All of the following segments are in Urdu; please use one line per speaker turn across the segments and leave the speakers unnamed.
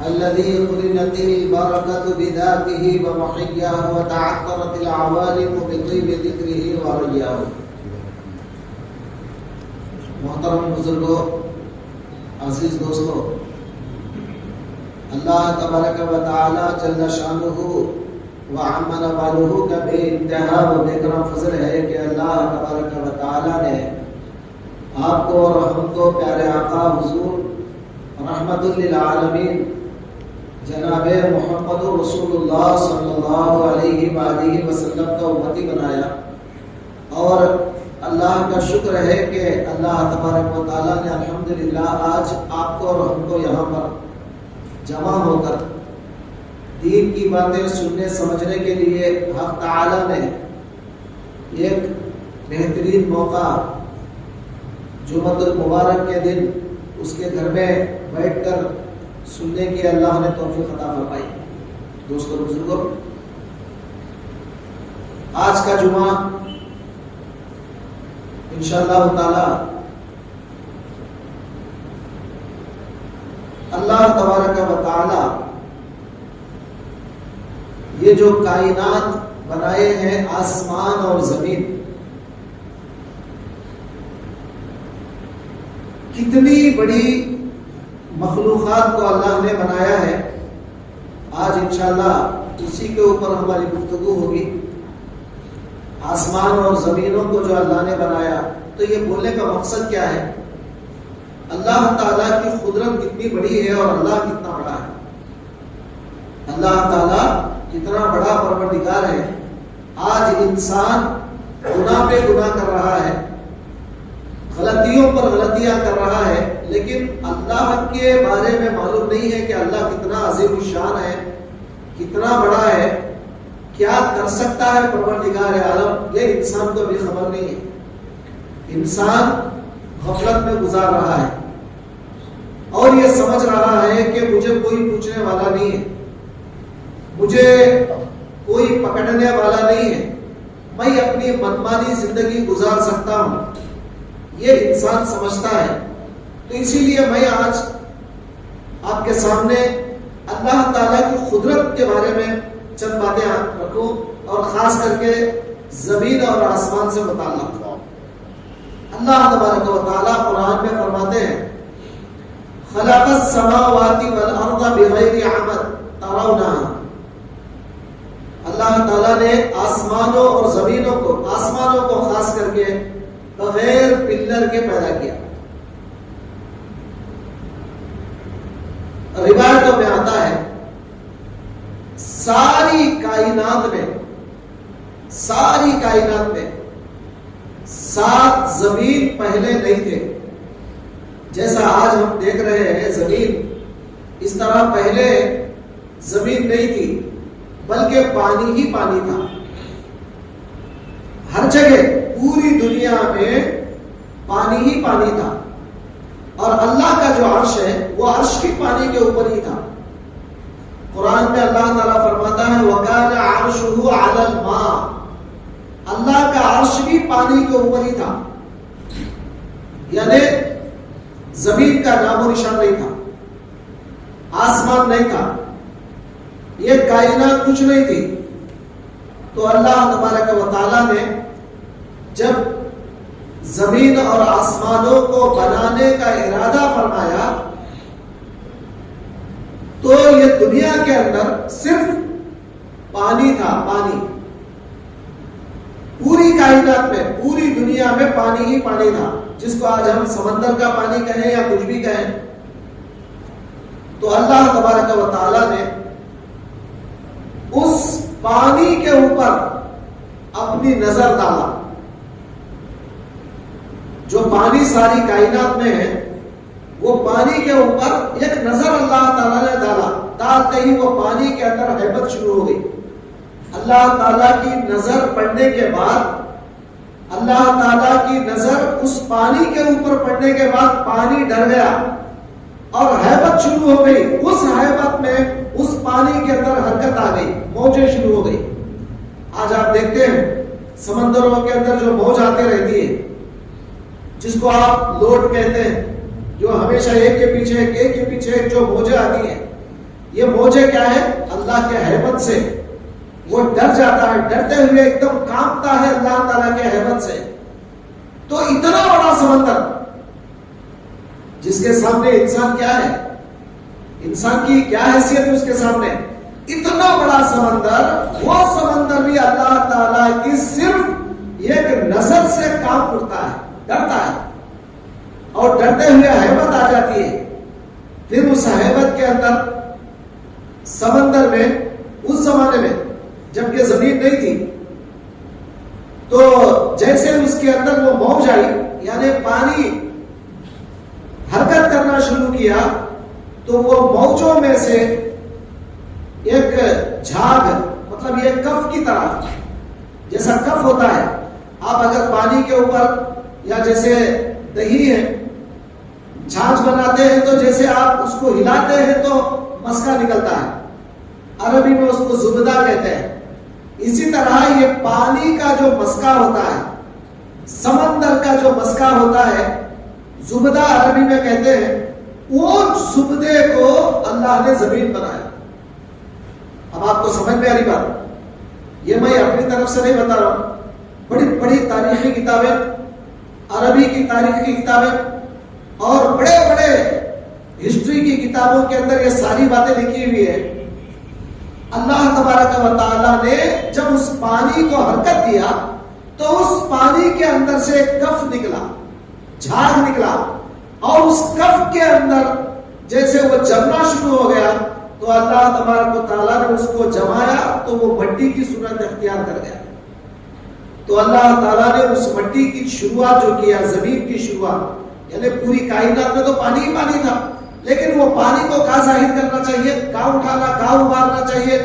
الذي قرنت البركة بذاته ومحياه وتعطرت العوالم بطيب ذكره ورياه. محترم بزرگوں، عزیز دوستو، اللہ تبارک و تعالی جل شانہ و عم نوالہ کا بے انتہا و بے کرم فضل ہے کہ اللہ تبارک و تعالی نے آپ کو اور ہم کو پیارے آقا حضور رحمت للعالمین جناب محمد رسول اللہ صلی اللہ علیہ وآلہ وسلم کا امتی بنایا. اور اللہ کا شکر ہے کہ اللہ تبارک و تعالیٰ نے الحمدللہ آج آپ کو اور ہم کو یہاں پر جمع ہو کر دین کی باتیں سننے سمجھنے کے لیے حق تعالیٰ نے ایک بہترین موقع جمعۃ المبارک کے دن اس کے گھر میں بیٹھ کر سننے کی اللہ نے توفیق عطا فرمائی. دوستوں بزرگوں، آج کا جمعہ انشاءاللہ تعالی اللہ تبارک و تعالی یہ جو کائنات بنائے ہیں، آسمان اور زمین، کتنی بڑی مخلوقات کو اللہ نے بنایا ہے. آج انشاءاللہ اسی کے اوپر ہماری گفتگو ہوگی. آسمان اور زمینوں کو جو اللہ نے بنایا، تو یہ بولنے کا مقصد کیا ہے؟ اللہ تعالیٰ کی قدرت کتنی بڑی ہے اور اللہ کتنا بڑا ہے. اللہ تعالیٰ کتنا بڑا پروردگار ہے. آج انسان گناہ پہ گناہ کر رہا ہے، غلطیوں پر غلطیاں کر رہا ہے، لیکن اللہ کے بارے میں معلوم نہیں ہے کہ اللہ کتنا عظیم الشان ہے، کتنا بڑا ہے، کیا کر سکتا ہے پروردگار عالم. یہ انسان کو بھی خبر نہیں ہے. انسان غفلت میں گزار رہا ہے اور یہ سمجھ رہا ہے کہ مجھے کوئی پوچھنے والا نہیں ہے، مجھے کوئی پکڑنے والا نہیں ہے، میں اپنی منمانی زندگی گزار سکتا ہوں. یہ انسان سمجھتا ہے. تو اسی لیے میں آج آپ کے سامنے اللہ تعالیٰ کی قدرت کے بارے میں چند باتیں رکھوں، اور خاص کر کے زمین اور آسمان سے متعلق. اللہ تبارک و تعالیٰ قرآن میں فرماتے ہیں، خلق السماوات والارض بغیر عمد ترونها. اللہ تعالیٰ نے آسمانوں اور زمینوں کو، آسمانوں کو خاص کر کے بغیر پلر کے پیدا کیا. روایتوں میں آتا ہے ساری کائنات میں 7 زمین پہلے نہیں تھے. جیسا آج ہم دیکھ رہے ہیں زمین، اس طرح پہلے زمین نہیں تھی، بلکہ پانی ہی پانی تھا. ہر جگہ پوری دنیا میں پانی ہی پانی تھا. اور اللہ کا جو عرش ہے وہ عرش بھی پانی کے اوپر ہی تھا. قرآن میں اللہ تعالیٰ فرماتا ہے وَكَانَ عَرْشُهُ عَلَى الْمَاءِ. اللہ کا عرش بھی پانی کے اوپر ہی تھا. یعنی زمین کا نام و نشان نہیں تھا، آسمان نہیں تھا، یہ کائنات کچھ نہیں تھی. تو اللہ تبارک و تعالیٰ نے جب زمین اور آسمانوں کو بنانے کا ارادہ فرمایا، تو یہ دنیا کے اندر صرف پانی تھا. پانی پوری کائنات میں، پوری دنیا میں پانی ہی پانی تھا، جس کو آج ہم سمندر کا پانی کہیں یا کچھ بھی کہیں. تو اللہ تبارک و تعالیٰ نے اس پانی کے اوپر اپنی نظر ڈالا. جو پانی ساری کائنات میں ہے، وہ پانی کے اوپر ایک نظر اللہ تعالیٰ نے ڈالا. ڈالتے ہی وہ پانی کے اندر ہیبت شروع ہو گئی. اللہ تعالیٰ کی نظر پڑنے کے بعد، اللہ تعالیٰ کی نظر اس پانی کے اوپر پڑنے کے بعد پانی ڈر گیا اور ہیبت شروع ہو گئی. اس ہیبت میں اس پانی کے اندر حرکت آ گئی، موجیں شروع ہو گئی. آج آپ دیکھتے ہیں سمندروں کے اندر جو موج آتے رہتی ہے، جس کو آپ لوڈ کہتے ہیں، جو ہمیشہ ایک کے پیچھے ایک جو موجیں آتی ہیں، یہ موجیں کیا ہے؟ اللہ کے ہیبت سے وہ ڈر جاتا ہے، ڈرتے ہوئے ایک دم کانپتا ہے اللہ تعالیٰ کے ہیبت سے. تو اتنا بڑا سمندر جس کے سامنے انسان کیا ہے، انسان کی کیا حیثیت ہے اس کے سامنے، اتنا بڑا سمندر، وہ سمندر بھی اللہ تعالیٰ کی صرف ایک نظر سے کانپ اٹھتا ہے، ڈرتا ہے، اور ڈرتے ہوئے ہیبت آ جاتی ہے. پھر اس ہیبت کے اندر سمندر میں، اس زمانے میں جب یہ زمین نہیں تھی، تو جیسے اس کے اندر وہ موج آئی، یعنی پانی حرکت کرنا شروع کیا، تو وہ موجوں میں سے ایک جھاگ، مطلب یہ کف کی طرح، جیسا کف ہوتا ہے، آپ اگر پانی کے اوپر یا جیسے دہی ہے چھاچ بناتے ہیں تو جیسے آپ اس کو ہلاتے ہیں تو مسکا نکلتا ہے، عربی میں اس کو زبدہ کہتے ہیں. اسی طرح یہ پانی کا جو مسکا ہوتا ہے، سمندر کا جو مسکا ہوتا ہے، زبدہ عربی میں کہتے ہیں، وہ زبدے کو اللہ نے زمین بنایا. اب آپ کو سمجھ میں آ رہی بات؟ یہ میں اپنی طرف سے نہیں بتا رہا ہوں، بڑی بڑی تاریخی کتابیں، عربی کی تاریخ کی کتابیں اور بڑے بڑے ہسٹری کی کتابوں کے اندر یہ ساری باتیں لکھی ہوئی ہے. اللہ تبارک و تعالیٰ نے جب اس پانی کو حرکت دیا تو اس پانی کے اندر سے ایک کف نکلا، جھاگ نکلا، اور اس کف کے اندر جیسے وہ جمنا شروع ہو گیا تو اللہ تبارک و تعالیٰ نے اس کو جمایا تو وہ مٹی کی صورت اختیار کر گیا. تو اللہ تعالیٰ نے اس مٹی کی شروعات جو کیا، زمین کی شروعات، یعنی پوری کائنات میں تو پانی ہی پانی تھا، لیکن وہ پانی کو کہاں ظاہر کرنا چاہیے، کہاں اٹھانا، کہاں ابارنا چاہیے،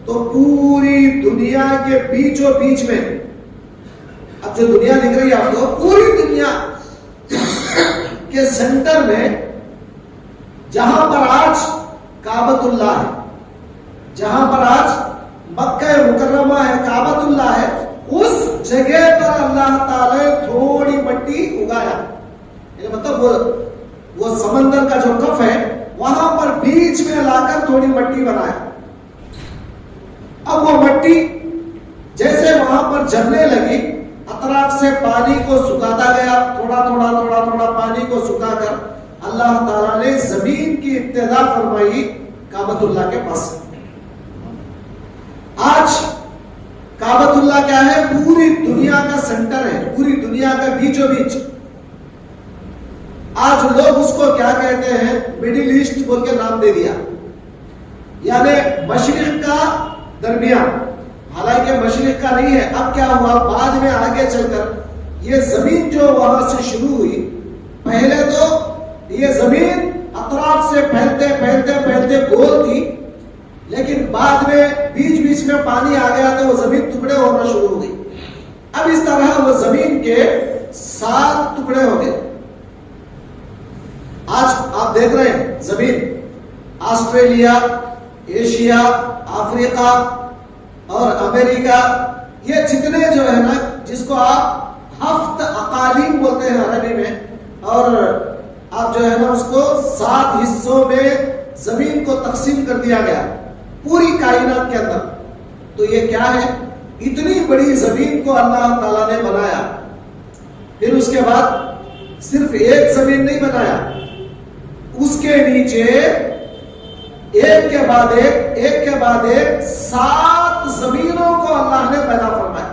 تو پوری دنیا کے بیچوں بیچ میں. اب جو دنیا دکھ رہی ہے آپ کو، پوری دنیا کے سینٹر میں، جہاں پر آج کعبۃ اللہ ہے، جہاں پر آج مکہ مکرمہ ہے، کعبۃ اللہ ہے، اس جگہ پر اللہ تعالی نے تھوڑی مٹی اگایا. مطلب وہ سمندر کا جو کف ہے وہاں پر بیچ میں لا کر تھوڑی مٹی بنایا. اب وہ مٹی جیسے وہاں پر جمنے لگی، اطراف سے پانی کو سکھاتا گیا، تھوڑا تھوڑا تھوڑا تھوڑا پانی کو سکھا کر اللہ تعالیٰ نے زمین کی ابتدا فرمائی کعبۃ اللہ کے پاس. آج کعبۃ اللہ کیا ہے؟ پوری دنیا کا سینٹر ہے، پوری دنیا کا بیچوں بیچ. آج لوگ اس کو کیا کہتے ہیں؟ مڈل ایسٹ بول کے نام دے دیا، یعنی مشرق کا درمیان. حالانکہ مشرق کا نہیں ہے. اب کیا ہوا بعد میں آگے چل کر یہ زمین جو وہاں سے شروع ہوئی، پہلے تو یہ زمین اطراف سے پھیلتے پھیلتے پھیلتے گول تھی، لیکن بعد میں بیچ بیچ میں پانی آ گیا تو وہ زمین ٹکڑے ہونا شروع ہو گئی. اب اس طرح وہ زمین کے 7 ٹکڑے ہو گئے. آج آپ دیکھ رہے ہیں زمین آسٹریلیا، ایشیا، افریقہ اور امریکہ، یہ جتنے جو ہے نا، جس کو آپ 7 اقالیم بولتے ہیں عربی میں، اور آپ جو ہے نا اس کو 7 حصوں میں زمین کو تقسیم کر دیا گیا پوری کائنات کے اندر. تو یہ کیا ہے؟ اتنی بڑی زمین کو اللہ تعالیٰ نے بنایا. پھر اس کے بعد صرف ایک زمین نہیں بنایا، اس کے نیچے ایک کے بعد ایک 7 زمینوں کو اللہ نے پیدا فرمایا.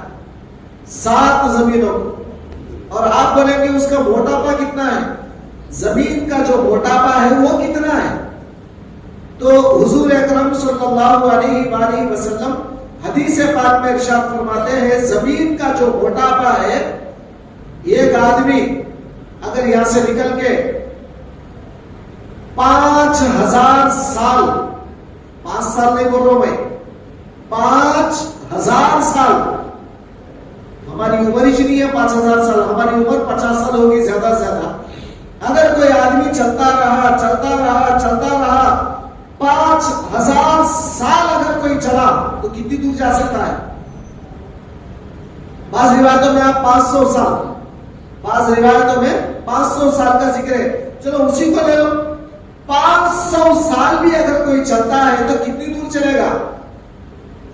7 زمینوں کو. اور آپ بولیں گے اس کا موٹاپا کتنا ہے؟ زمین کا جو موٹاپا ہے وہ کتنا ہے؟ تو حضور اکرم صلی اللہ علیہ وآلہ وسلم حدیث پاک میں ارشاد فرماتے ہیں، زمین کا جو موٹاپا ہے، ایک آدمی اگر یہاں سے نکل کے 5000 سال، 5 سال نہیں بول رہا ہوں میں، 5000 سال، ہماری عمر ہی نہیں ہے 5000 سال، ہماری عمر 50 سال ہوگی زیادہ سے زیادہ. اگر کوئی آدمی چلتا رہا 5000 سال اگر کوئی چلا تو کتنی دور جا سکتا ہے؟ بعض روایتوں میں آپ 500 سال، بعض روایتوں میں 500 سال کا ذکر ہے. چلو اسی کو لے لو. 500 سال بھی اگر کوئی چلتا ہے تو کتنی دور چلے گا؟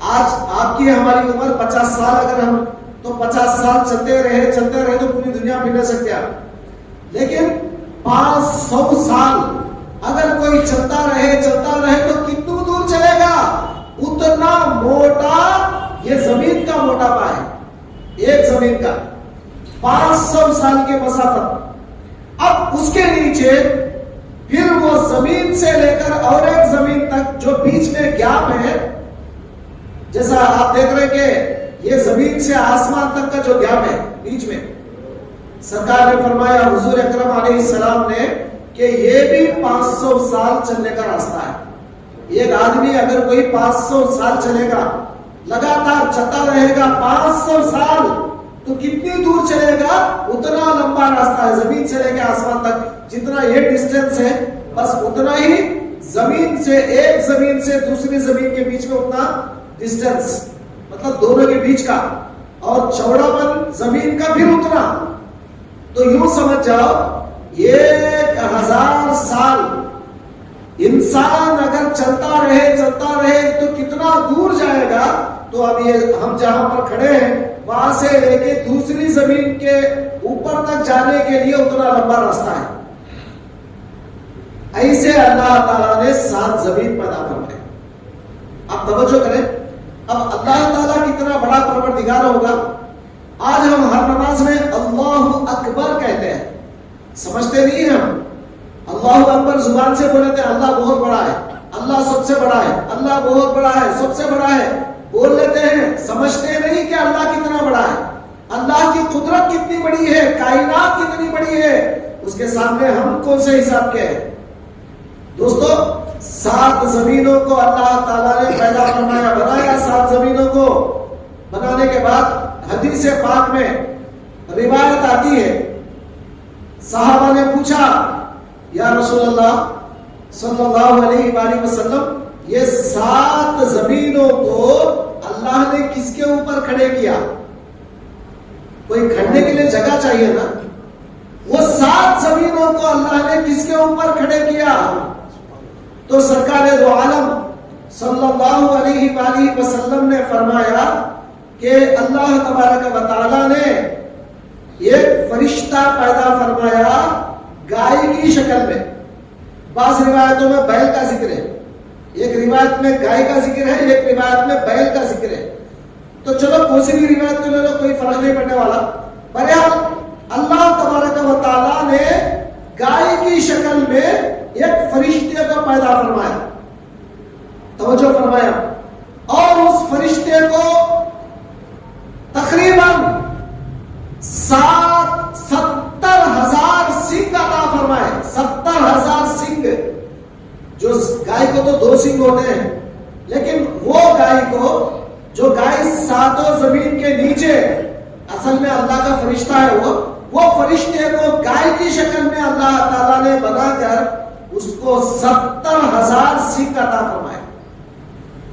آج آپ کی ہماری عمر 50 سال اگر ہم تو 50 سال چلتے رہے تو پوری دنیا پھر نہیں سکتے آپ، لیکن 500 سال اگر کوئی چلتا رہے تو کتنی دور چلے گا؟ اتنا موٹا یہ زمین کا موٹاپا ہے، ایک زمین کا 500 سال کے مسافت۔ اب اس کے نیچے پھر وہ زمین سے لے کر اور ایک زمین تک جو بیچ میں گیپ ہے، جیسا آپ دیکھ رہے کہ یہ زمین سے آسمان تک کا جو گیپ ہے بیچ میں، سرکار نے فرمایا حضور اکرم علیہ السلام نے کہ یہ بھی 500 سال چلنے کا راستہ ہے۔ ایک آدمی اگر کوئی 500 سال چلے گا، لگاتار چلتا رہے گا 500 سال، تو کتنی دور چلے گا؟ اتنا لمبا راستہ ہے زمین سے لے کے آسمان تک، جتنا یہ ڈسٹینس ہے بس اتنا ہی زمین سے، ایک زمین سے دوسری زمین کے بیچ میں اتنا ڈسٹینس، مطلب دونوں کے بیچ کا، اور چوڑا پن زمین کا بھی اتنا۔ تو یوں سمجھ جاؤ 1000 سال انسان اگر چلتا رہے تو کتنا دور جائے گا؟ تو اب یہ ہم جہاں پر کھڑے ہیں وہاں سے لے کے دوسری زمین کے اوپر تک جانے کے لیے اتنا لمبا راستہ ہے۔ ایسے اللہ تعالیٰ نے 7 زمین پیدا فرمائے۔ اب توجہ کریں، اب اللہ تعالیٰ کتنا بڑا پروردگار ہوگا۔ آج ہم ہر نماز میں اللہ اکبر کہتے ہیں، سمجھتے نہیں ہیں ہم۔ اللہ اکبر زبان سے بولتے ہیں اللہ بہت بڑا ہے، اللہ سب سے بڑا ہے، اللہ بہت بڑا ہے، سب سے بڑا ہے، بول لیتے ہیں، سمجھتے نہیں کہ اللہ کتنا بڑا ہے، اللہ کی قدرت کتنی بڑی ہے، کائنات کتنی بڑی ہے، اس کے سامنے ہم کون سے حساب کے ہیں؟ دوستو 7 زمینوں کو اللہ تعالیٰ نے پیدا فرمایا، بنایا 7 زمینوں کو۔ بنانے کے بعد حدیث پاک میں روایت آتی ہے، صحابہ نے پوچھا یا رسول اللہ صلی اللہ علیہ وآلہ وسلم، یہ 7 زمینوں کو اللہ نے کس کے اوپر کھڑے کیا؟ کوئی کھڑنے کے لیے جگہ چاہیے نا، وہ 7 زمینوں کو اللہ نے کس کے اوپر کھڑے کیا؟ تو سرکار دو عالم صلی اللہ علیہ وآلہ وسلم نے فرمایا کہ اللہ تبارک و تعالی نے ایک فرشتہ پیدا فرمایا گائے کی شکل میں۔ بعض روایتوں میں بیل کا ذکر ہے، ایک روایت میں گائے کا ذکر ہے، ایک روایت میں بیل کا ذکر ہے۔ تو چلو کوئی بھی روایت کو لے لو، کوئی فرق نہیں پڑنے والا۔ بہرحال اللہ تبارک و تعالی نے گائے کی شکل میں ایک فرشتے کو پیدا فرمایا، توجہ فرمایا، اور اس فرشتے کو تقریباً 70,000 سنگ عطا فرمائے۔ 70,000 سنگ، جو گائے کو تو 2 سنگ ہوتے ہیں، لیکن وہ گائے کو جو گائے 7 زمین کے نیچے، اصل میں اللہ کا فرشتہ ہے، وہ فرشتے کو گائے کی شکل میں اللہ تعالیٰ نے بنا کر اس کو 70,000 سنگ عطا فرمائے۔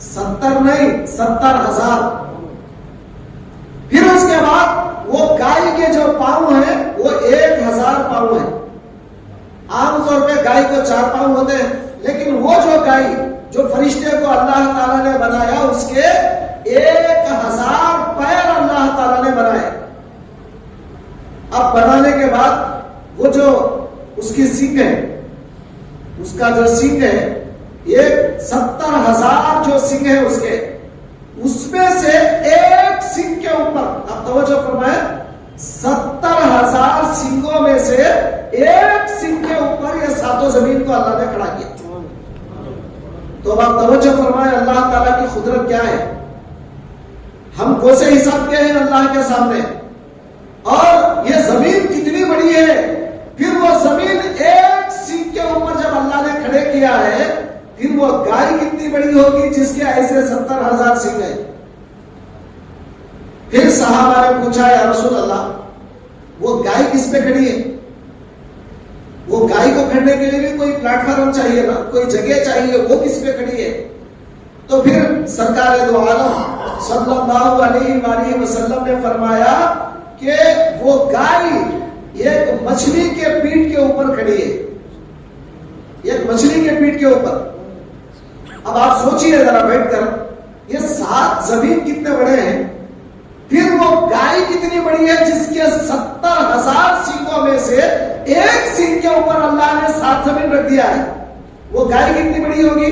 70 نہیں، 70,000۔ پھر اس کے بعد وہ گائے کے جو پاؤں ہیں وہ 1000 پاؤں ہیں۔ عام طور پہ گائے کو 4 پاؤں ہوتے ہیں، لیکن وہ جو گائے جو فرشتے کو اللہ تعالیٰ نے بنایا اس کے 1000 پیر اللہ تعالیٰ نے بنائے۔ اب بنانے کے بعد وہ جو اس کی سنگ ہے، اس کا جو سنگ ہے، یہ 70,000 جو سنگ ہے اس میں سے ایک سنگ کے اوپر، اب توجہ فرمائیں، 70,000 سنگوں میں سے ایک سنگ کے اوپر یہ 7 زمین کو اللہ نے کھڑا کیا۔ تو اب آپ توجہ فرمائیں اللہ تعالیٰ کی قدرت کیا ہے، ہم کون سے حساب کے ہیں اللہ کے سامنے، اور یہ زمین کتنی بڑی ہے۔ پھر وہ زمین ایک سنگ کے اوپر جب اللہ نے کھڑے کیا ہے، پھر وہ گائے کتنی بڑی ہوگی جس کے ایسے 70,000 سنگ ہیں۔ پھر صحابہ نے پوچھا یا رسول اللہ، وہ گائے کس پہ کھڑی ہے؟ وہ گائے کو کھڑنے کے لیے بھی کوئی پلیٹ فارم چاہیے نا، کوئی جگہ چاہیے، وہ کس پہ کھڑی ہے؟ تو پھر سرکار دو عالم صلی اللہ علیہ وآلہ وسلم نے فرمایا کہ وہ گائے ایک مچھلی کے پیٹ کے اوپر کھڑی ہے۔ ایک مچھلی کے پیٹ کے اوپر. اب آپ سوچئے ذرا بیٹھ کر، یہ 7 زمین کتنے بڑے ہیں، پھر وہ گائے کتنی بڑی ہے جس کے 70,000 سینگوں میں سے ایک سینگ کے اوپر اللہ نے 7 زمین رکھ دیا ہے. وہ گائے کتنی بڑی ہوگی،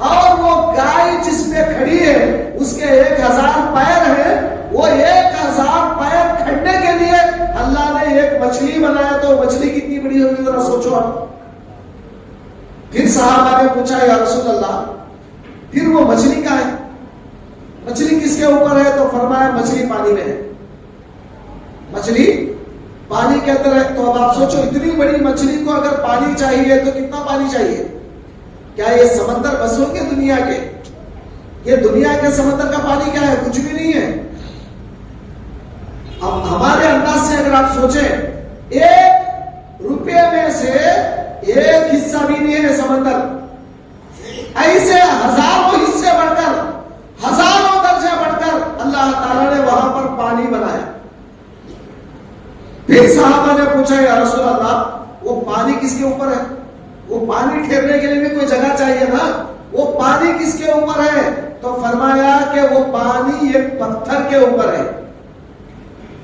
اور وہ گائے جس پہ کھڑی ہے اس کے 1000 پیر ہیں. وہ 1000 پیر کھڑنے کے لیے اللہ نے ایک مچھلی بنایا، تو مچھلی کتنی بڑی ہوگی ذرا سوچو آپ. پھر صحابہ نے پوچھا یا رسول اللہ پھر وہ مچھلی کہاں ہے، مچھلی کس کے اوپر ہے؟ تو فرمایا مچھلی پانی میں ہے، مچھلی پانی کے اندر ہے. تو اب آپ سوچو اتنی بڑی مچھلی کو اگر پانی چاہیے تو کتنا پانی چاہیے؟ کیا یہ سمندر بس ہو گے دنیا کے؟ یہ دنیا کے سمندر کا پانی کیا ہے؟ کچھ بھی نہیں ہے. اب ہمارے انداز سے اگر آپ سوچیں 1 روپے میں سے 1 حصہ بھی نہیں ہے سمندر. ایسے ہزاروں حصے بڑھ کر، ہزاروں درجے بڑھ کر اللہ تعالیٰ نے وہاں پر پانی بنایا. پھر صحابہ نے پوچھا یا رسول اللہ وہ پانی کس کے اوپر ہے؟ وہ پانی ٹھہرنے کے لیے بھی کوئی جگہ چاہیے نا، وہ پانی کس کے اوپر ہے؟ تو فرمایا کہ وہ پانی ایک پتھر کے اوپر ہے.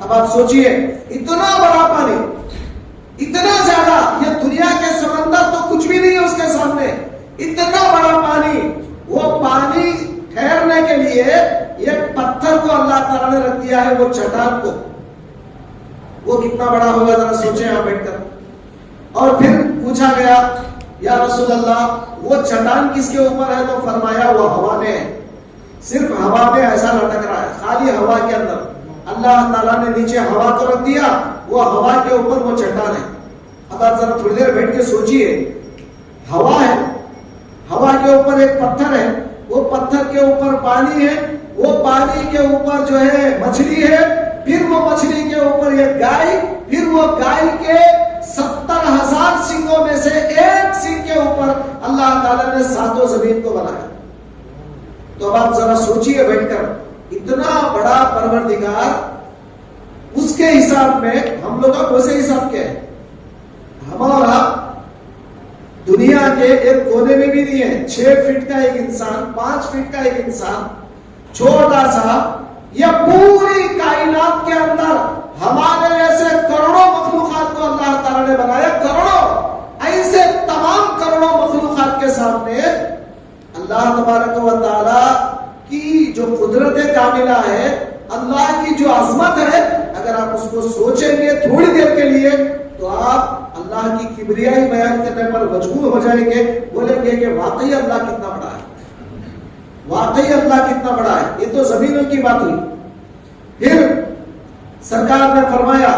اب آپ سوچئے اتنا بڑا پانی، اتنا زیادہ، یہ دنیا کے سمندر تو کچھ بھی نہیں ہے اس کے سامنے. اتنا بڑا پانی، وہ پانی ٹھہرنے کے لیے ایک پتھر کو اللہ تعالیٰ نے رکھ دیا ہے، وہ چٹان کو. وہ کتنا بڑا ہوگا ذرا سوچیں یہاں بیٹھ کر. اور پھر پوچھا گیا یا رسول اللہ وہ چٹان کس کے اوپر ہے؟ تو فرمایا وہ ہوا میں ہے. صرف ہوا میں ایسا لٹک رہا ہے، خالی ہوا کے اندر. اللہ تعالیٰ نے نیچے ہوا کو رکھ دیا، وہ ہوا کے اوپر وہ چٹان ہے. اب آپ ذرا تھوڑی دیر بیٹھ کے سوچئے، ہوا ہے، ہوا کے اوپر ایک پتھر ہے، وہ پتھر کے اوپر پانی ہے، وہ پانی کے اوپر جو ہے مچھلی ہے، پھر وہ مچھلی کے اوپر ایک گائے، پھر وہ گائے کے 70,000 سینگوں میں سے ایک سینگ کے اوپر اللہ تعالیٰ نے 7 زمین کو بنایا. تو اب آپ ذرا سوچئے بیٹھ کر، اتنا بڑا پروردگار، اس کے حساب میں ہم لوگ کا کوئی حساب کیا ہے؟ ہمارا دنیا کے ایک کونے میں بھی نہیں ہے. 6 فٹ کا ایک انسان، 5 فٹ کا ایک انسان، چھوٹا سا. یہ پوری کائنات کے اندر ہمارے ایسے کروڑوں مخلوقات کو اللہ تعالیٰ نے بنایا، کروڑوں. ایسے تمام کروڑوں مخلوقات کے سامنے اللہ تبارک و تعالیٰ کی جو قدرت کاملہ ہے، اللہ کی جو عظمت ہے، اگر آپ اس کو سوچیں گے تھوڑی دیر کے لیے تو آپ اللہ کی کبریائی بیان کرنے پر مجبور ہو جائیں گے. بولیں گے کہ واقعی اللہ کتنا بڑا ہے، واقعی اللہ کتنا بڑا ہے. یہ تو زمینوں کی بات ہوئی. پھر سرکار نے فرمایا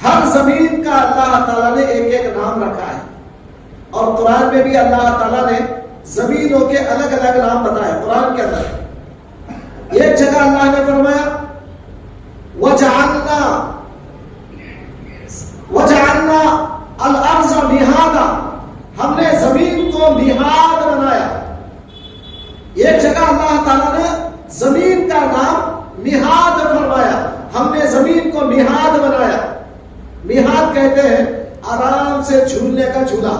ہر زمین کا اللہ تعالیٰ نے ایک ایک نام رکھا ہے. اور قرآن میں بھی اللہ تعالیٰ نے زمینوں کے الگ الگ نام بتائے. قرآن کے اندر ایک جگہ اللہ نے فرمایا وَجَعَلْنَا الْأَرْضَ مِهَادًا، ہم نے زمین کو مہاد بنایا. ایک جگہ اللہ تعالیٰ نے زمین کا نام مہاد فرمایا، ہم نے زمین کو مہاد بنایا. مہاد کہتے ہیں آرام سے جھولنے کا جھولا.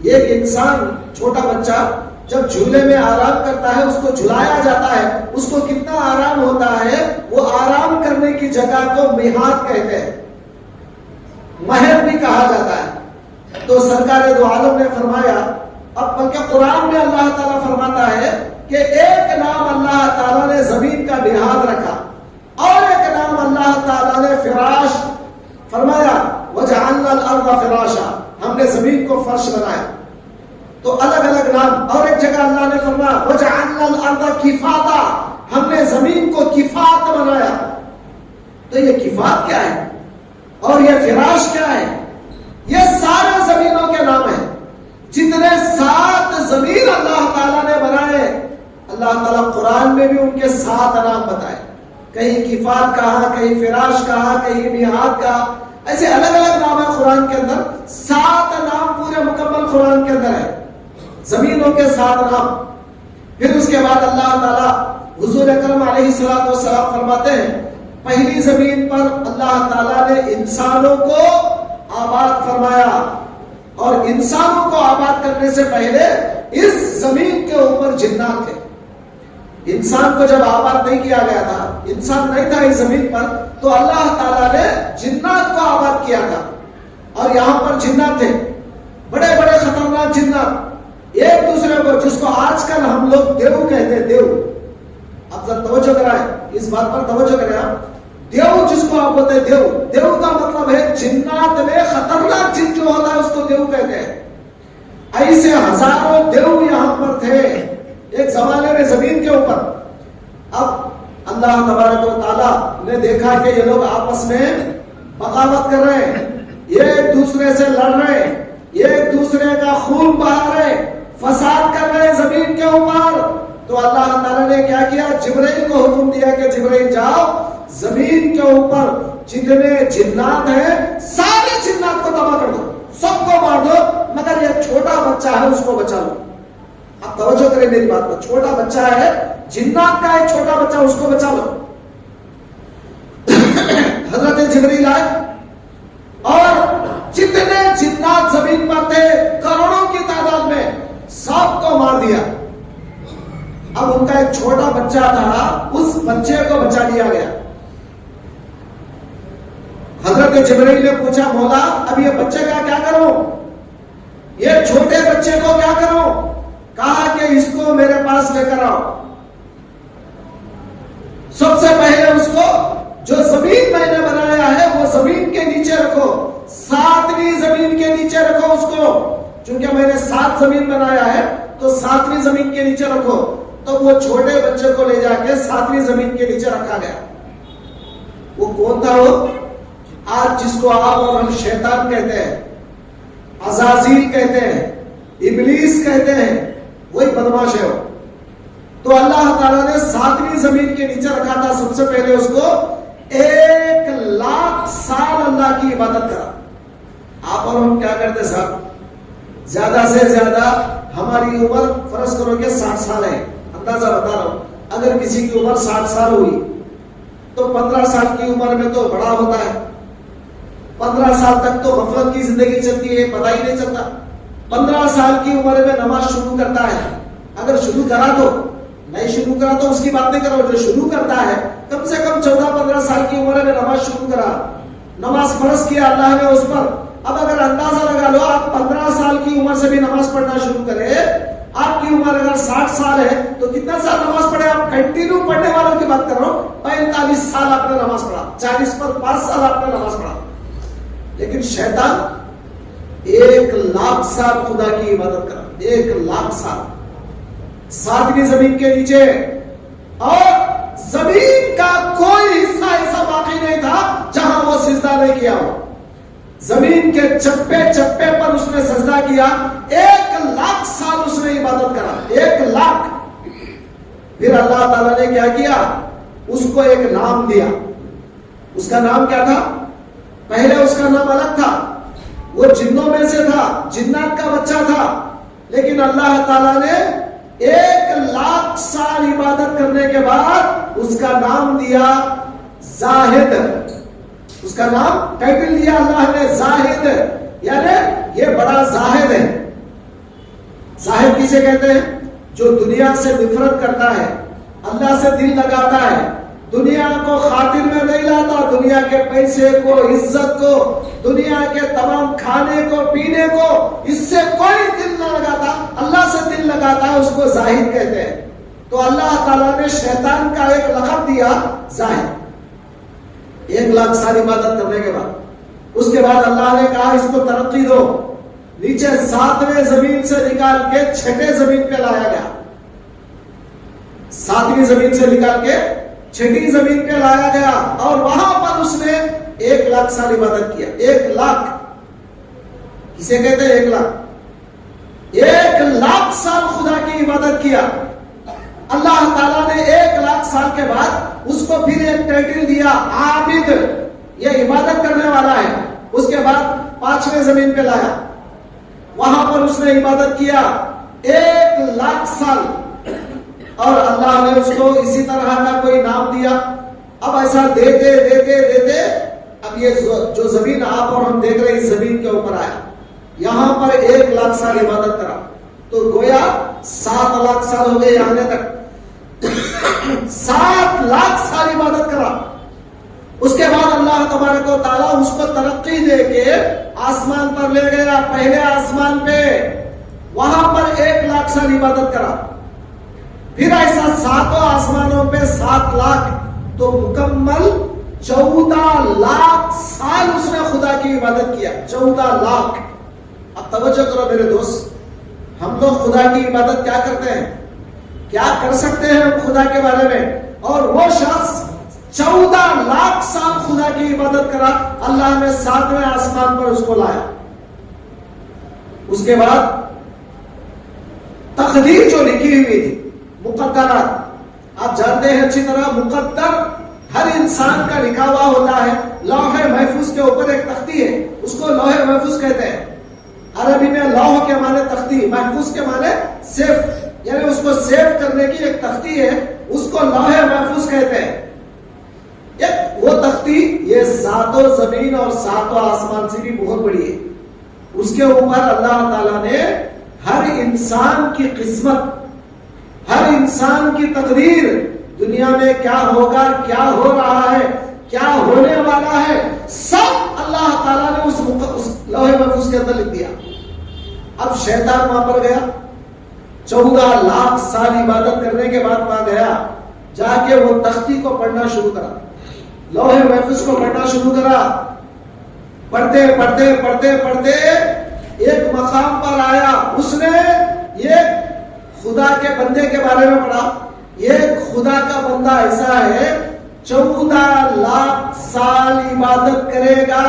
ایک انسان، چھوٹا بچہ جب جھولے میں آرام کرتا ہے، اس کو جھلایا جاتا ہے، اس کو کتنا آرام ہوتا ہے. وہ آرام کرنے کی جگہ کو مہاد کہتے ہیں، مہر بھی کہا جاتا ہے. تو سرکار دو عالم نے فرمایا، اب بلکہ قرآن میں اللہ تعالیٰ فرماتا ہے کہ ایک نام اللہ تعالیٰ نے زمین کا مہاد رکھا، اور ایک نام اللہ تعالیٰ نے فراش فرمایا، وَجَعَلْنَا الْأَرْضَ فِرَاشًا، ہم نے زمین کو فرش بنایا. تو الگ الگ نام. اور ایک جگہ اللہ نے فرمایا وَجَعَلْنَا الْأَرْضَ كِفَاتًا، ہم نے زمین کو کفات بنایا. تو یہ کفات کیا ہے اور یہ فراش کیا ہے؟ یہ سارے زمینوں کے نام ہیں. جتنے 7 زمین اللہ تعالیٰ نے بنائے، اللہ تعالیٰ قرآن میں بھی ان کے 7 نام بتائے. کہیں کفات کہا، کہیں فراش کہا، کہیں میعاد کہا. ایسے الگ الگ نام ہے قرآن کے اندر. 7 نام پورے مکمل قرآن کے اندر ہے، زمینوں کے 7 نام. پھر اس کے بعد اللہ تعالیٰ حضور اکرم علیہ السلام فرماتے ہیں پہلی زمین پر اللہ تعالیٰ نے انسانوں کو آباد فرمایا، اور انسانوں کو آباد کرنے سے پہلے اس زمین کے اوپر جنات تھے. انسان کو جب آباد نہیں کیا گیا تھا، انسان نہیں تھا اس زمین پر، تو اللہ تعالیٰ نے جنات کو آباد کیا تھا. اور یہاں پر جنات تھے، بڑے بڑے خطرناک جنات، ایک دوسرے کو، جس کو آج کل ہم لوگ دیو کہتے ہیں. دیو، اب ذرا توجہ کرائیں، اس بات پر توجہ کریں آپ. دیو جس کو آپ بولتے ہیں، دیو، دیو کا مطلب ہے جنات میں خطرناک جن جو ہوتا ہے اس کو دیو کہتے ہیں. ایسے ہزاروں دیو یہاں پر تھے ایک زمانے میں زمین کے اوپر. اب اللہ تبارک و تعالیٰ نے دیکھا کہ یہ لوگ آپس میں بغاوت کر رہے ہیں، یہ ایک دوسرے سے لڑ رہے ہیں، یہ ایک دوسرے کا خون بہا رہے ہیں، فساد کر رہے ہیں زمین کے اوپر. تو اللہ تعالیٰ نے کیا کیا؟ جبرائیل کو حکم دیا کہ جبرائیل جاؤ زمین کے اوپر جتنے جنات ہیں سارے جنات کو تباہ کر دو، سب کو مار دو، مگر یہ چھوٹا بچہ ہے اس کو بچا لو. اب توجہ کریں میری بات پر، چھوٹا بچہ ہے، جنات کا ایک چھوٹا بچہ، اس کو بچا لو. حضرت جبرائیل آئے اور جتنے جنات زمین پر تھے کروڑوں کی تعداد میں سب کو مار دیا. اب ان کا ایک چھوٹا بچہ تھا، اس بچے کو بچا لیا گیا. حضرت جبرائیل نے پوچھا مولا اب یہ بچے کا کیا کروں، یہ چھوٹے بچے کو کیا کروں؟ کہا کہ اس کو میرے پاس لے کر آؤ. سب سے پہلے اس کو جو زمین میں نے بنایا ہے وہ زمین کے نیچے رکھو، 7ویں زمین کے نیچے رکھو اس کو، چونکہ میں نے 7 زمین بنایا ہے تو 7ویں زمین کے نیچے رکھو. تو وہ چھوٹے بچے کو لے جا کے 7ویں زمین کے نیچے رکھا گیا. وہ کون تھا؟ وہ آج جس کو آپ اور ہم شیطان کہتے ہیں، عزازیل کہتے ہیں، ابلیس کہتے ہیں، وہی بدماش ہے وہ. تو اللہ تعالیٰ نے 7ویں زمین کے نیچے رکھا تھا. سب سے پہلے اس کو 1,00,000 سال اللہ کی عبادت کرا. آپ اور ہم کیا کرتے صاحب؟ زیادہ سے زیادہ ہماری عمر فرض کرو کہ 60 سال ہے، اندازہ بتا رہا ہوں. اگر کسی کی عمر 60 سال ہوئی تو 15 سال کی عمر میں تو بڑا ہوتا ہے. 15 سال تک تو غفلت کی زندگی چلتی ہے، پتہ ہی نہیں چلتا. 15 سال کی عمر میں نماز شروع کرتا ہے. اگر شروع کرا تو نہیں، شروع کرا تو اس کی بات نہیں کرو. جو شروع کرتا ہے کم سے کم 14-15 سال کی عمر میں نماز شروع کرا، نماز فرض کیا اللہ نے اس پر. اب اگر اندازہ لگا لو آپ 15 سال کی عمر سے بھی نماز پڑھنا شروع کرے، آپ کی عمر اگر 60 سال ہے تو کتنا سال نماز پڑھے؟ آپ کنٹینیو پڑھنے والوں کی بات کر رہا ہوں. 45 سال آپ نے نماز پڑھا، 40 پر 5 سال آپ نے نماز پڑھا. لیکن شیطان 1,00,000 سال خدا کی عبادت کرا، 1,00,000 سال 7ویں زمین کے نیچے. اور زمین کا کوئی حصہ ایسا باقی نہیں تھا جہاں وہ سجدہ نہیں کیا ہو. زمین کے چپے چپے پر اس نے سجدہ کیا. 1,00,000 سال اس نے عبادت کرا، 1,00,000. پھر اللہ تعالیٰ نے کیا کیا؟ اس کو ایک نام دیا. اس کا نام کیا تھا؟ پہلے اس کا نام الگ تھا، وہ جنوں میں سے تھا، جنات کا بچہ تھا. لیکن اللہ تعالیٰ نے 1,00,000 سال عبادت کرنے کے بعد اس کا نام دیا زاہد. اس کا نام ٹائٹل دیا اللہ نے زاہد، یعنی یہ بڑا زاہد ہے. زاہد کسے کہتے ہیں؟ جو دنیا سے نفرت کرتا ہے، اللہ سے دل لگاتا ہے، دنیا کو خاطر میں نہیں لاتا، دنیا کے پیسے کو، عزت کو، دنیا کے تمام کھانے کو، پینے کو، اس سے کوئی دل نہ لگاتا، اللہ سے دل لگاتا ہے، اس کو زاہد کہتے ہیں. تو اللہ تعالیٰ نے شیطان کا ایک لقب دیا زاہد. 1,00,000 سال عبادت کرنے کے بعد اس کے بعد اللہ نے کہا اس کو ترقی دو. نیچے 7ویں زمین سے نکال کے 6ٹھے زمین پہ لایا گیا. 7ویں زمین سے نکال کے 6ٹھی زمین پہ لایا گیا اور وہاں پر اس نے 1,00,000 سال عبادت کیا. 1,00,000 کسے کہتے ہیں؟ 1,00,000 1,00,000 سال خدا کی عبادت کیا. اللہ تعالیٰ نے 1,00,000 سال کے بعد اس کو پھر ایک ٹائٹل دیا عابد، یہ عبادت کرنے والا ہے. اس کے بعد 5ویں زمین پہ لایا، وہاں پر اس نے عبادت کیا 1,00,000 سال. اور اللہ نے اس کو اسی طرح کا کوئی نام دیا. اب ایسا دیتے دیتے دیتے اب یہ جو زمین آپ اور ہم دیکھ رہے ہیں اس زمین کے اوپر آیا. یہاں پر 1,00,000 سال عبادت کرا تو گویا 7,00,000 سال ہو گئے آنے تک 7,00,000 سال عبادت کرا. اس کے بعد اللہ تبارک و تعالیٰ اس کو ترقی دے کے آسمان پر لے گیا, پہلے آسمان پہ, وہاں پر 1,00,000 سال عبادت کرا. پھر ایسا 7 آسمانوں پہ 7,00,000, تو مکمل 14,00,000 سال اس نے خدا کی عبادت کیا. 14,00,000. اب توجہ کرو میرے دوست, ہم لوگ خدا کی عبادت کیا کرتے ہیں, کیا کر سکتے ہیں ہم خدا کے بارے میں؟ اور وہ شخص 14,00,000 سال خدا کی عبادت کرا, اللہ نے 7ویں آسمان پر اس کو لایا. اس کے بعد تقدیر جو لکھی ہوئی تھی, مقدرات, آپ جانتے ہیں اچھی طرح, مقدر ہر انسان کا لکھا ہوا ہوتا ہے. لوح محفوظ کے اوپر ایک تختی ہے, اس کو لوح محفوظ کہتے ہیں. عربی میں لوح کے معنی تختی, محفوظ کے معنی سیف, یعنی اس کو سیو کرنے کی ایک تختی ہے, اس کو لوح محفوظ کہتے ہیں. وہ تختی یہ 7 زمین اور 7 آسمان سے بھی بہت بڑی ہے. اس کے اوپر اللہ تعالیٰ نے ہر انسان کی قسمت, ہر انسان کی تقدیر, دنیا میں کیا ہوگا, کیا ہو رہا ہے, کیا ہونے والا ہے, سب اللہ تعالیٰ نے اس لوح محفوظ کے اندر لکھ دیا. اب شیطان وہاں پر گیا, 14,00,000 سال عبادت کرنے کے بعد وہاں گیا, جا کے وہ تختی کو پڑھنا شروع کرا, لوح محفوظ کو پڑھنا شروع کرا. پڑھتے پڑھتے پڑھتے پڑھتے ایک مقام پر آیا, اس نے یہ خدا کے بندے کے بارے میں پڑھا. یہ خدا کا بندہ ایسا ہے 14,00,000 سال عبادت کرے گا,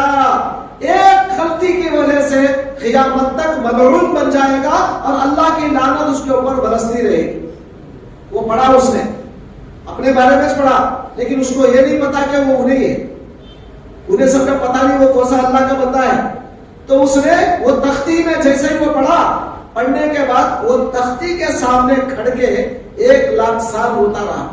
ایک غلطی کی وجہ سے قیامت تک ملعون بن جائے گا اور اللہ کی لعنت اس کے اوپر برستی رہے گی. وہ پڑھا, اس نے اپنے بارے میں پڑھا, لیکن اس کو یہ نہیں پتا کہ وہ انہیں ہے, انہیں سب کا پتا نہیں وہ کون سا اللہ کا بندہ ہے. تو اس نے وہ تختی میں جیسے ہی وہ پڑھا, پڑھنے کے بعد وہ تختی کے سامنے کھڑ کے 1,00,000 سال روتا رہا,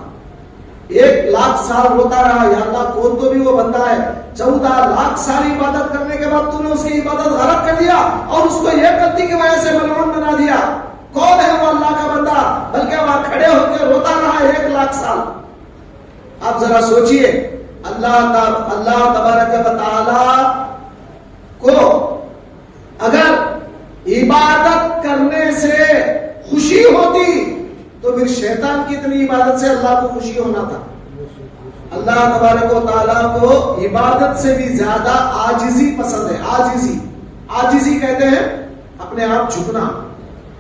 1,00,000 سال روتا رہا. یا اللہ, کون تو بھی وہ بندہ ہے, 14,00,000 سال عبادت کرنے کے بعد تو نے اس کی عبادت غلط کر دیا اور اس کو یہ غلطی کی وجہ سے ملعون بنا دیا. کون ہے وہ اللہ کا بندہ؟ بلکہ وہاں کھڑے ہو کے روتا رہا 1,00,000 سال. آپ ذرا سوچئے, اللہ تبارک و تعالی کو اگر عبادت کرنے سے خوشی ہوتی تو پھر شیطان کی اتنی عبادت سے اللہ کو خوشی ہونا تھا. اللہ تبارک و تعالیٰ کو عبادت سے بھی زیادہ عاجزی پسند ہے. عاجزی کہتے ہیں اپنے آپ جھکنا,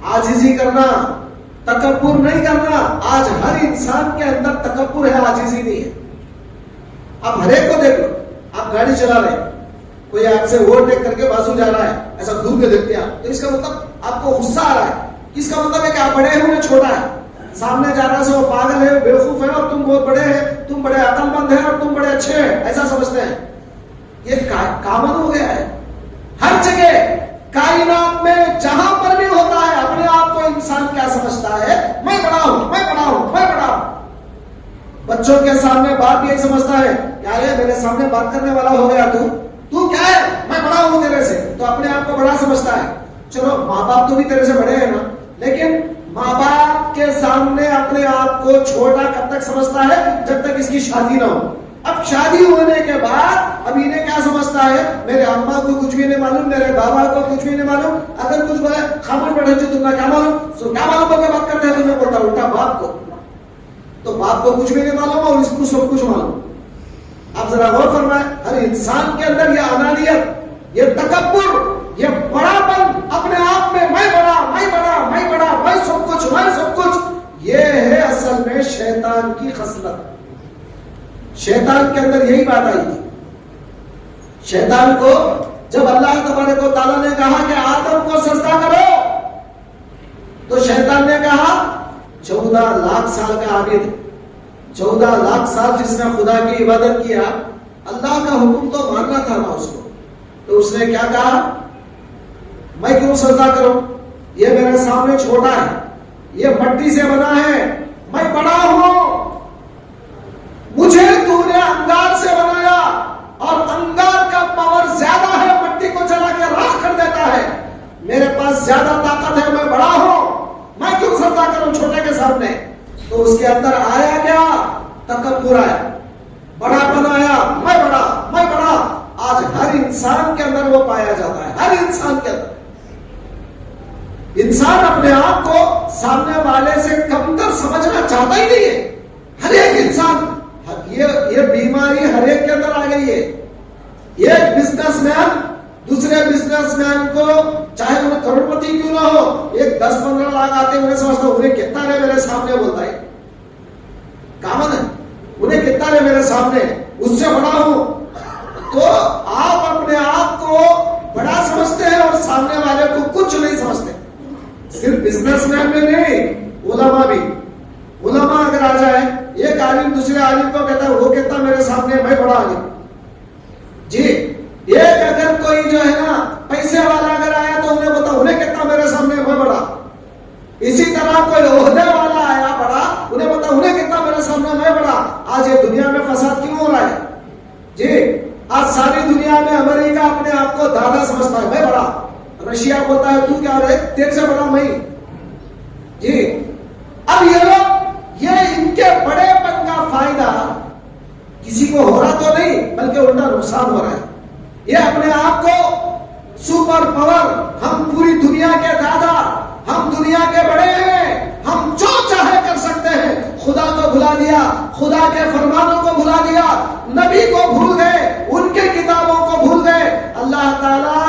عاجزی کرنا, تکبر نہیں کرنا. آج ہر انسان کے اندر تکبر ہے, عاجزی نہیں ہے. آپ ہر ایک کو دیکھ لو, آپ گاڑی چلا رہے ہیں, کوئی آپ سے اوورٹیک کر کے بازو جا رہا ہے, ایسا دور کے دیکھتے ہیں آپ, تو اس کا مطلب آپ کو غصہ آ رہا ہے. اس کا مطلب ہے کہ آپ بڑے ہیں, انہیں چھوٹا ہے. سامنے جا رہا ہے وہ پاگل ہے, بیوقوف ہے, اور تم بہت بڑے ہیں, تم بڑے عقل مند ہیں اور تم بڑے اچھے ہیں, ایسا سمجھتے ہیں. یہ کامن ہو گیا ہے ہر جگہ, کائنات میں جہاں پر بھی ہوتا ہے. اپنے آپ کو انسان کیا سمجھتا ہے, میں بڑا ہوں, میں بڑا ہوں, میں بڑا ہوں. بچوں کے سامنے باپ یہی سمجھتا ہے, یار میرے سامنے بات کرنے والا ہو گیا, تو کیا ہے, میں بڑا ہوں تیرے سے, تو اپنے آپ کو بڑا سمجھتا ہے. چلو ماں باپ تو بھی تیرے سے بڑے ہیں نا, لیکن ماں باپ کے سامنے اپنے آپ کو چھوٹا کب تک سمجھتا ہے, جب تک اس کی شادی نہ ہو. اب شادی ہونے کے بعد اب انہیں کیا سمجھتا ہے, میرے اماں کو کچھ بھی نہیں معلوم, میرے بابا کو کچھ بھی نہیں معلوم. اگر کچھ بولے خاموش بیٹھے جو تم نے کیا معلوم, سو کیا معلوم بول کے بات کرتے ہیں, تمہیں بولتا الٹا باپ کو, تو باپ کو کچھ بھی نہیں معلوم اور اس کو سب کچھ معلوم. آپ ذرا غور فرمائیں, ہر انسان کے اندر یہ انانیت, یہ تکبر, یہ بڑا پن, اپنے آپ میں میں بڑا, میں بڑا, میں بڑا, میں سب کچھ, میں سب کچھ, یہ ہے اصل میں شیطان کی خصلت. شیطان کے اندر یہی بات آئی تھی. شیطان کو جب اللہ تبارک و تعالیٰ نے کہا کہ آدم کو سجدہ کرو, تو شیطان نے کہا 14,00,000 سال کا عابد, 14,00,000 سال جس نے خدا کی عبادت کیا, اللہ کا حکم تو ماننا تھا نا اس کو. تو اس نے کیا کہا, میں کیوں سجدہ کروں, یہ میرے سامنے چھوٹا ہے, یہ مٹی سے بنا ہے, میں بڑا ہوں, مجھے تو نے انگار سے بنایا اور انگار کا پاور زیادہ ہے, مٹی کو جلا کے راکھ کر دیتا ہے. اندر آیا کیا؟ تکبر آیا، بڑا بنایا، میں بڑا. آج ہر انسان کے اندر وہ پایا جاتا ہے، ہر انسان کے اندر. انسان اپنے آپ کو سامنے والے سے کمتر سمجھنا چاہتا ہی نہیں ہے. ہر ایک انسان، یہ بیماری ہر ایک کے اندر آ گئی ہے. ایک بزنس مین دوسرے بزنس مین کو چاہے انہیں کروڑپتی کیوں نہ ہو، ایک 10-15 لاکھ آتے انہیں سمجھتا انہیں کتنا رہے میرے سامنے، بولتا ہے کامن ہے، انہیں کتنا رہے میرے سامنے، اس سے بڑا ہوں. تو آپ اپنے آپ کو بڑا سمجھتے ہیں اور سامنے والے کو کچھ نہیں سمجھتے. صرف بزنس مین میں نہیں، علماء بھی. علماء اگر آ جائے، ایک عالم دوسرے عالم کو کہتا ہے وہ کہتا میرے سامنے، میں بڑا عالم. جی ایک اگر کوئی جو ہے نا پیسے والا اگر آیا تو انہیں بتا انہیں کہتا میرے سامنے، میں بڑا. اسی طرح کوئی عہدے والا آیا بڑا، انہیں بتا انہیں کہتا میرے سامنے، میں بڑا. آج یہ دنیا میں فساد کیوں ہو رہا ہے؟ جی آج ساری دنیا میں امریکہ اپنے آپ کو دادا سمجھتا ہے، میں بڑا. رشیا بولتا ہے تو کیا رہے، تیرے سے بڑا میں. جی اب یہ لوگ، یہ ان کے بڑے پن کا فائدہ کسی کو ہو رہا تو نہیں بلکہ الٹا نقصان ہو رہا ہے. یہ اپنے آپ کو سپر پاور، ہم پوری دنیا کے دادا، ہم دنیا کے بڑے ہیں، ہم جو چاہے کر سکتے ہیں. خدا کو بھلا دیا، خدا کے فرمانوں کو بھلا دیا، نبی کو بھول گئے، ان کے کتابوں کو بھول گئے. اللہ تعالیٰ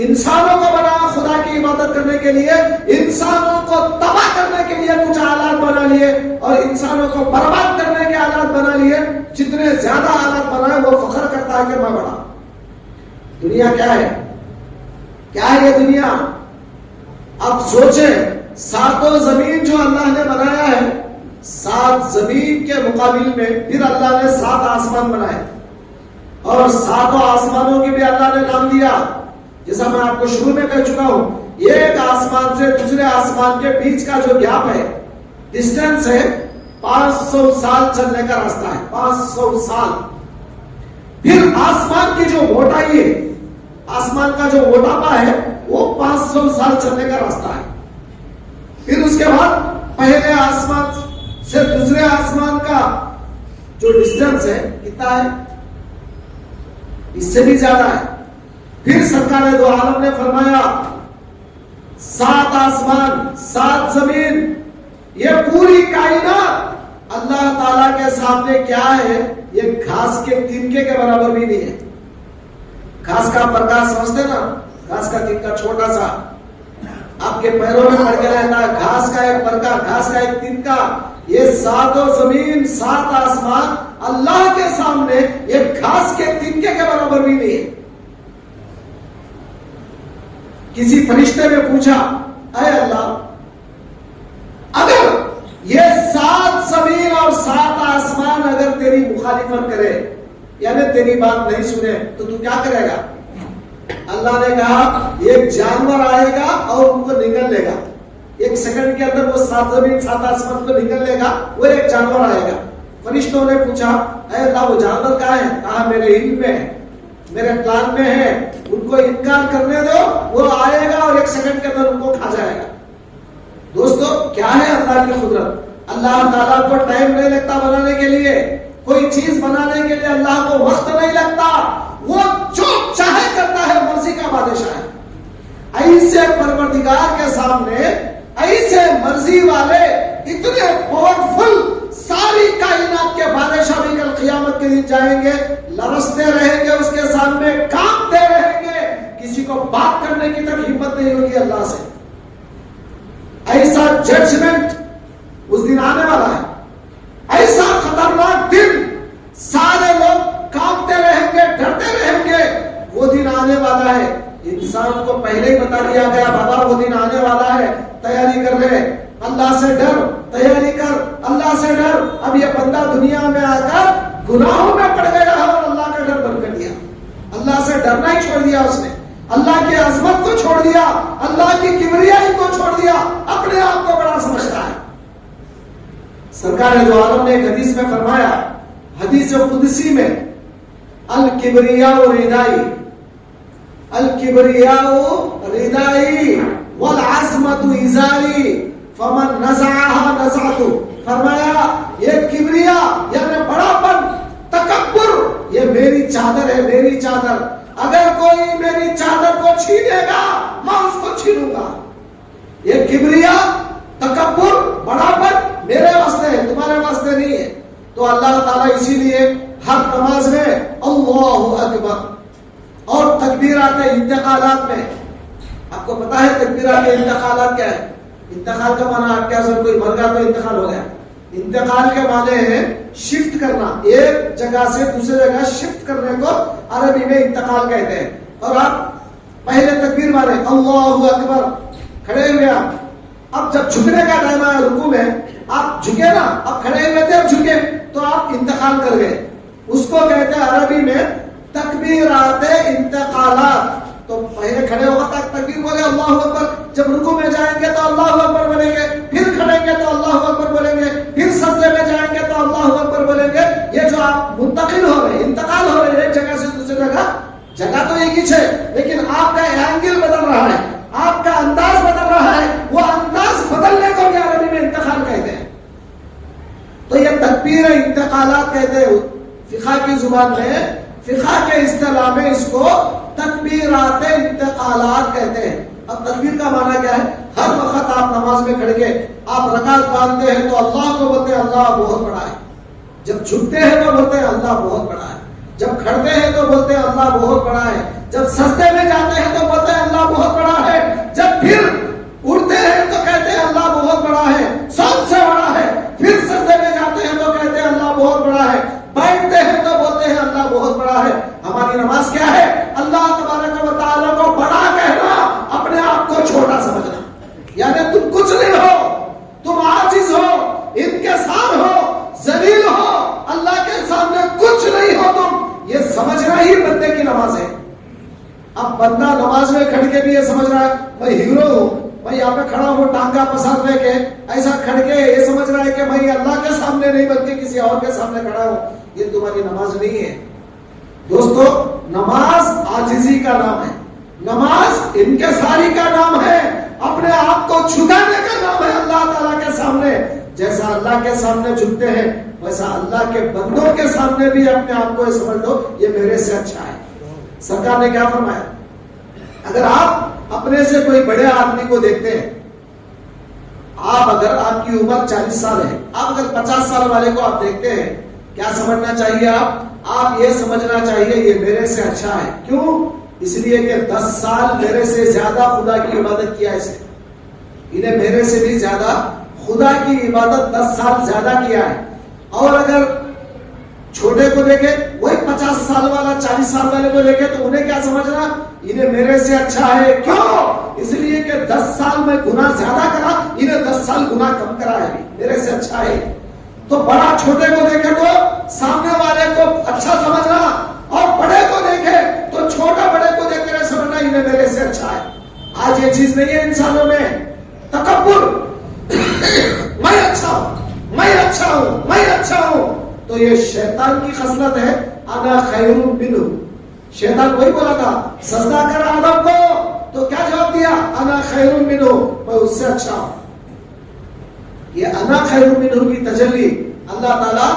انسانوں کو بنا خدا کی عبادت کرنے کے لیے، انسانوں کو تباہ کرنے کے لیے کچھ آلات بنا لیے اور انسانوں کو برباد کرنے کے آلات بنا لیے. جتنے زیادہ آلات بنائے وہ فخر کرتا ہے کہ میں بڑا. دنیا کیا ہے؟ کیا ہے یہ دنیا؟ اب سوچیں، ساتوں زمین جو اللہ نے بنایا ہے، 7 زمین کے مقابل میں پھر اللہ نے 7 آسمان بنائے اور 7 آسمانوں کی بھی اللہ نے نام دیا. جیسا میں آپ کو شروع میں کہہ چکا ہوں، ایک آسمان سے دوسرے آسمان کے بیچ کا جو گیپ ہے، ڈسٹینس ہے، 500 سال چلنے کا راستہ ہے. 500 سال. پھر آسمان کی جو موٹائی ہے، آسمان کا جو موٹاپا ہے وہ 500 سال چلنے کا راستہ ہے. پھر اس کے بعد پہلے آسمان سے دوسرے آسمان کا جو ڈسٹینس ہے کتنا ہے؟ اس سے بھی زیادہ ہے. پھر سرکار دو عالم نے فرمایا 7 آسمان 7 زمین، یہ پوری کائنات اللہ تعالیٰ کے سامنے کیا ہے؟ یہ گھاس کے تنکے کے برابر بھی نہیں ہے. گھاس کا پرکا سمجھتے نا، گھاس کا تنکا چھوٹا سا آپ کے پیروں میں پڑ کے رہتا ہے، گھاس کا ایک پرکا، گھاس کا ایک تنکا. یہ 7 زمین 7 آسمان اللہ کے سامنے یہ گھاس کے تنکے کے برابر بھی نہیں ہے. کسی فرشتے نے پوچھا، اے اللہ، اگر یہ 7 زمین اور 7 آسمان اگر تیری مخالفت کرے، یعنی تیری بات نہیں سنے، تو تو کیا کرے گا؟ اللہ نے کہا ایک جانور آئے گا اور ان کو نگل لے گا. 1 سیکنڈ کے اندر وہ 7 زمین 7 آسمان کو نگل لے گا. وہ ایک جانور آئے گا. فرشتوں نے پوچھا، اے اللہ وہ جانور کہاں ہے؟ کہا میرے علم میں ہے، میرے پلان میں ہے، ان کو انکار کرنے دو، وہ آئے گا اور 1 سیکنڈ کے اندر ان کو کھا جائے گا. دوستو کیا ہے اللہ کی قدرت؟ اللہ تعالیٰ کو ٹائم نہیں لگتا بنانے کے لیے، کوئی چیز بنانے کے لیے اللہ کو وقت نہیں لگتا. وہ جو چاہے کرتا ہے، مرضی کا بادشاہ ہے. ایسے پروردگار کے سامنے ایسے مرضی والے اتنے پاورفل ساری کائنات کے بادشاہ بھی کل قیامت کے دن جائیں گے، لرزتے رہیں گے اس کے سامنے، کانپتے رہیں گے. کسی کو بات کرنے کی تک ہمت نہیں ہوگی اللہ سے. ایسا ججمنٹ اس دن آنے والا ہے، ایسا خطرناک دن. سارے لوگ کانپتے رہیں گے، ڈرتے رہیں گے. وہ دن آنے والا ہے. انسان کو پہلے ہی بتا دیا گیا، بابا وہ دن آنے والا ہے، تیاری کر لے، اللہ سے ڈر، تیاری کر، اللہ سے ڈر. اب یہ بندہ دنیا میں آ کر گناہوں میں پڑ گیا ہے اور اللہ کا ڈر بند کر دیا. اللہ سے ڈرنا ہی چھوڑ دیا اس نے، اللہ کی عظمت کو چھوڑ دیا، اللہ کی کبریائی کو چھوڑ دیا، اپنے آپ کو بڑا سمجھتا ہے. سرکار دو عالم نے ایک حدیث میں فرمایا، حدیث قدسی میں، الکبریاء ردائی، الکبریاء ردائی والعظمت ازاری فمن نزعها نزعت، فرمایا یہ کبریا یعنی بڑا پن، تکبر، یہ میری چادر ہے، میری چادر، اگر کوئی میری چادر کو چھینے گا میں اس کو چھینوں گا۔ یہ کبریا، تکبر، بڑا پن میرے واسطے ہے، تمہارے واسطے نہیں ہے۔ تو اللہ تعالیٰ اسی لیے ہر نماز میں اللہ اکبر اور تکبیرات انتقالات میں، آپ کو پتا ہے تکبیرات انتقالات کیا ہے؟ انتقال کا معنی آپ کیا سمجھ، کوئی مر گیا تو انتقال ہو گیا؟ انتقال کے معنی ہے شفٹ کرنا، ایک جگہ سے دوسرے جگہ شفٹ کرنے کو عربی میں انتقال کہتے ہیں۔ اور آپ پہلے تکبیر مارے اللہ اکبر، کھڑے ہوئے آپ، اب جب جھکنے کا ٹائم آیا رکوع میں، آپ جھکے نا، اب کھڑے ہوئے تھے اب جھکے تو آپ انتقال کر گئے، اس کو کہتے ہیں عربی میں تکبیرات انتقالات۔ تو پہلے کھڑے ہوگا تک تکبیر بولے اللہ اکبر، جب رکوع میں جائیں گے تو اللہ اکبر بولیں گے، پھر کھڑیں گے تو اللہ اکبر بولیں گے، پھر سجدے میں جائیں گے تو اللہ اکبر بولیں گے۔ یہ جو آپ منتقل ہو رہے ہیں، انتقال ہو رہے ہیں ایک جگہ سے دوسری جگہ، جگہ تو ایک ہی ہے لیکن آپ کا اینگل بدل رہا ہے، آپ کا انداز بدل رہا ہے، وہ انداز بدلنے کو بھی عربی میں انتقال کہتے ہیں۔ تو یہ تکبیر انتقالات کہتے ہیں فقہ کی زبان میں، فقہ کے اصطلاح میں اس کو تکبیرات انتقالات کہتے ہیں۔ اب تکبیر کا معنی کیا ہے؟ ہر وقت آپ نماز میں کھڑ کے آپ رکعت باندھتے ہیں تو اللہ کو بولتے ہیں اللہ بہت بڑا ہے، جب جھکتے ہیں تو بولتے ہیں اللہ بہت بڑا ہے، جب کھڑتے ہیں تو بولتے ہیں اللہ بہت بڑا ہے، جب سجدے میں جاتے ہیں تو بولتے ہیں اللہ بہت بڑا ہے، جب پھر اڑتے ہیں تو کہتے ہیں اللہ بہت بڑا ہے، سب سے بڑا ہے، پھر سجدے میں جاتے ہیں تو کہتے ہیں اللہ بہت بڑا ہے، بیٹھتے ہیں تو بولتے ہیں اللہ بہت بڑا ہے۔ ہماری نماز کیا ہے؟ اللہ تبارک و تعالیٰ کو بڑا کہنا، اپنے آپ کو چھوٹا سمجھنا، یعنی تم کچھ نہیں ہو، تم عاجز ہو، انکسار ہو، ذلیل ہو، اللہ کے سامنے کچھ نہیں ہو تم، یہ سمجھنا ہی بندے کی نماز ہے۔ اب بندہ نماز میں کھڑ کے بھی یہ سمجھ رہا ہے میں ہیرو ہوں، میں یہاں پہ کھڑا ہوں ٹانگا پسار لے کے، ایسا کھڑ کے یہ سمجھ رہا ہے کہ میں اللہ کے سامنے نہیں بلکہ کسی اور کے سامنے کھڑا ہوں، یہ تمہاری نماز نہیں ہے۔ دوستو نماز عاجزی کا نام ہے، نماز انکساری کا نام ہے، اپنے آپ کو جھکانے کا نام ہے اللہ تعالیٰ کے سامنے۔ جیسا اللہ کے سامنے جھکتے ہیں ویسا اللہ کے بندوں کے سامنے بھی اپنے آپ کو سمجھ لو یہ میرے سے اچھا ہے۔ سرکار نے کیا فرمایا؟ اگر آپ اپنے سے کوئی بڑے آدمی کو دیکھتے ہیں، اگر آپ کی عمر 40 سال ہے، آپ اگر 50 سال والے کو آپ دیکھتے ہیں، کیا سمجھنا چاہیے؟ آپ یہ سمجھنا چاہیے یہ میرے سے اچھا ہے۔ کیوں؟ اس لیے کہ 10 سال میرے سے زیادہ خدا کی عبادت کیا ہے، اسے انہیں میرے سے بھی زیادہ خدا کی عبادت 10 سال زیادہ کیا ہے۔ اور اگر چھوٹے کو دیکھے، وہی 50 سال والا 40 سال والے کو دیکھے تو انہیں کیا سمجھنا؟ انہیں میرے سے اچھا ہے۔ کیوں؟ اس لیے کہ 10 سال میں گناہ زیادہ کرا، انہیں 10 سال گناہ کم کرا ہے، میرے سے اچھا ہے۔ تو بڑا چھوٹے کو دیکھے تو سامنے والے کو اچھا سمجھنا، اور بڑے کو دیکھے تو چھوٹا بڑے کو دیکھ کر سمجھنا انہیں میرے سے اچھا ہے۔ آج یہ چیز نہیں ہے انسانوں میں، تکبر، میں اچھا ہوں، میں اچھا ہوں، میں اچھا ہوں، تو یہ شیطان کی خصلت ہے۔ انا خیر منہ، شیطان وہی بولا تھا سجدہ کر آدم کو، تو کیا جواب دیا؟ انا خیر منہ، میں اس سے اچھا ہوں۔ یہ انا خیر منہ کی تجلی اللہ تعالیٰ